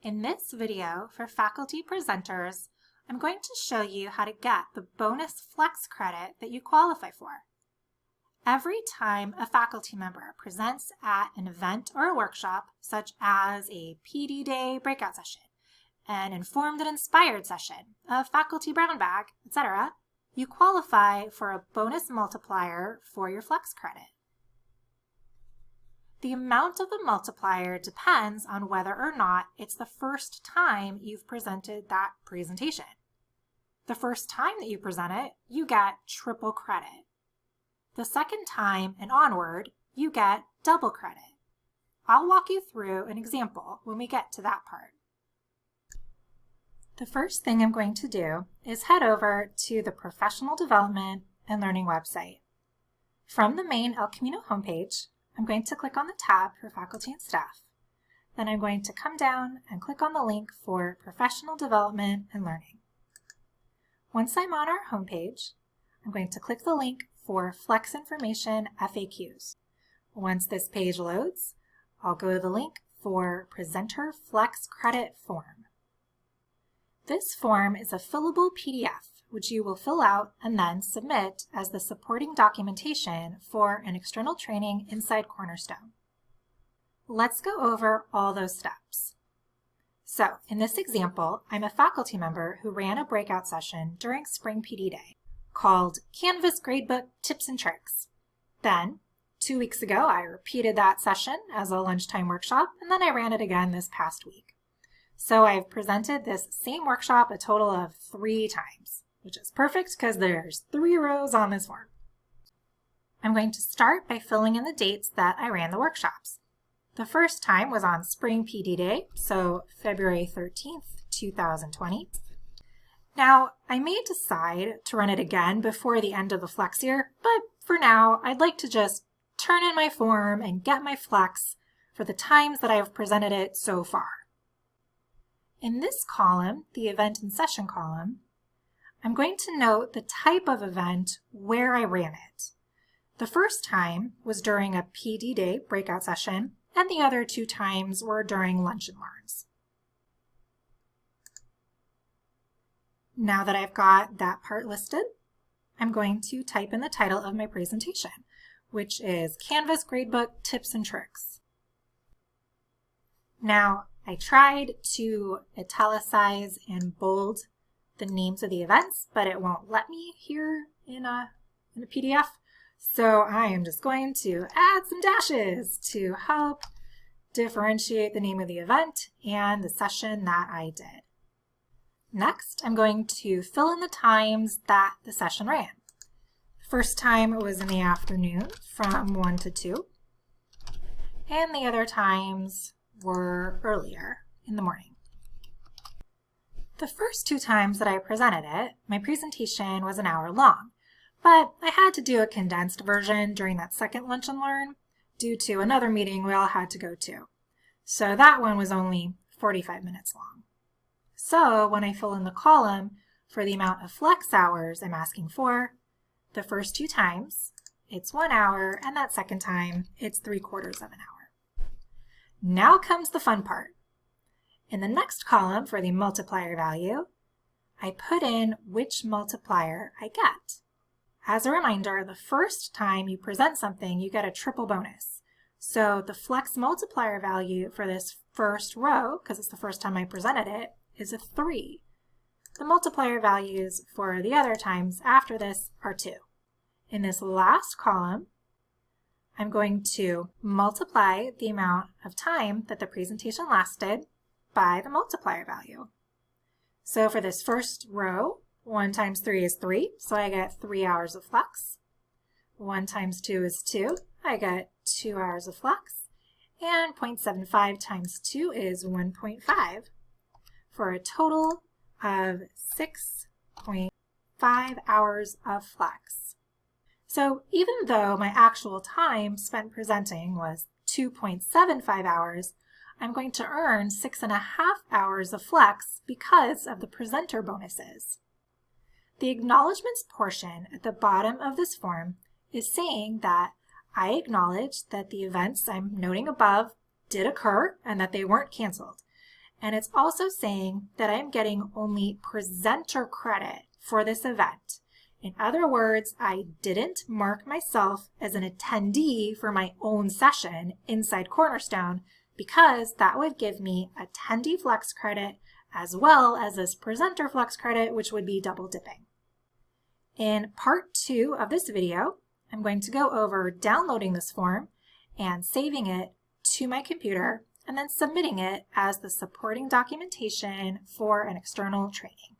In this video for faculty presenters, I'm going to show you how to get the bonus flex credit that you qualify for. Every time a faculty member presents at an event or a workshop, such as a PD Day breakout session, an informed and inspired session, a faculty brown bag, etc., you qualify for a bonus multiplier for your flex credit. The amount of the multiplier depends on whether or not it's the first time you've presented that presentation. The first time that you present it, you get triple credit. The second time and onward, you get double credit. I'll walk you through an example when we get to that part. The first thing I'm going to do is head over to the Professional Development and Learning website. From the main El Camino homepage, I'm going to click on the tab for faculty and staff. Then I'm going to come down and click on the link for Professional Development and Learning. Once I'm on our homepage, I'm going to click the link for Flex Information FAQs. Once this page loads, I'll go to the link for Presenter Flex Credit Form. This form is a fillable PDF, which you will fill out and then submit as the supporting documentation for an external training inside Cornerstone. Let's go over all those steps. So, in this example, I'm a faculty member who ran a breakout session during Spring PD Day called Canvas Gradebook Tips and Tricks. Then, 2 weeks ago, I repeated that session as a lunchtime workshop, and then I ran it again this past week. So I've presented this same workshop a total of 3 times, which is perfect because there's 3 rows on this form. I'm going to start by filling in the dates that I ran the workshops. The first time was on Spring PD Day, so February 13th, 2020. Now, I may decide to run it again before the end of the flex year, but for now, I'd like to just turn in my form and get my flex for the times that I've presented it so far. In this column, the event and session column, I'm going to note the type of event where I ran it. The first time was during a PD Day breakout session, and the other 2 times were during lunch and learns. Now that I've got that part listed, I'm going to type in the title of my presentation, which is Canvas Gradebook Tips and Tricks. Now, I tried to italicize and bold the names of the events, but it won't let me here in a PDF. So I am just going to add some dashes to help differentiate the name of the event and the session that I did. Next, I'm going to fill in the times that the session ran. First time was in the afternoon from 1 to 2, and the other times were earlier in the morning. The first 2 times that I presented it, my presentation was an hour long, but I had to do a condensed version during that second lunch and learn due to another meeting we all had to go to. So that one was only 45 minutes long. So when I fill in the column for the amount of flex hours I'm asking for, the first 2 times, it's 1 hour, and that second time, it's 3/4 of an hour. Now comes the fun part. In the next column for the multiplier value, I put in which multiplier I get. As a reminder, the first time you present something, you get a triple bonus. So the flex multiplier value for this first row, because it's the first time I presented it, is a 3. The multiplier values for the other times after this are 2. In this last column, I'm going to multiply the amount of time that the presentation lasted by the multiplier value. So for this first row, 1 times 3 is 3, so I get 3 hours of flex. 1 times 2 is 2, I get 2 hours of flex. And 0.75 times 2 is 1.5, for a total of 6.5 hours of flex. So even though my actual time spent presenting was 2.75 hours, I'm going to earn 6.5 hours of flex because of the presenter bonuses. The acknowledgments portion at the bottom of this form is saying that I acknowledge that the events I'm noting above did occur and that they weren't canceled. And it's also saying that I'm getting only presenter credit for this event. In other words, I didn't mark myself as an attendee for my own session inside Cornerstone because that would give me attendee flex credit as well as this presenter flex credit, which would be double dipping. In part 2 of this video, I'm going to go over downloading this form and saving it to my computer and then submitting it as the supporting documentation for an external training.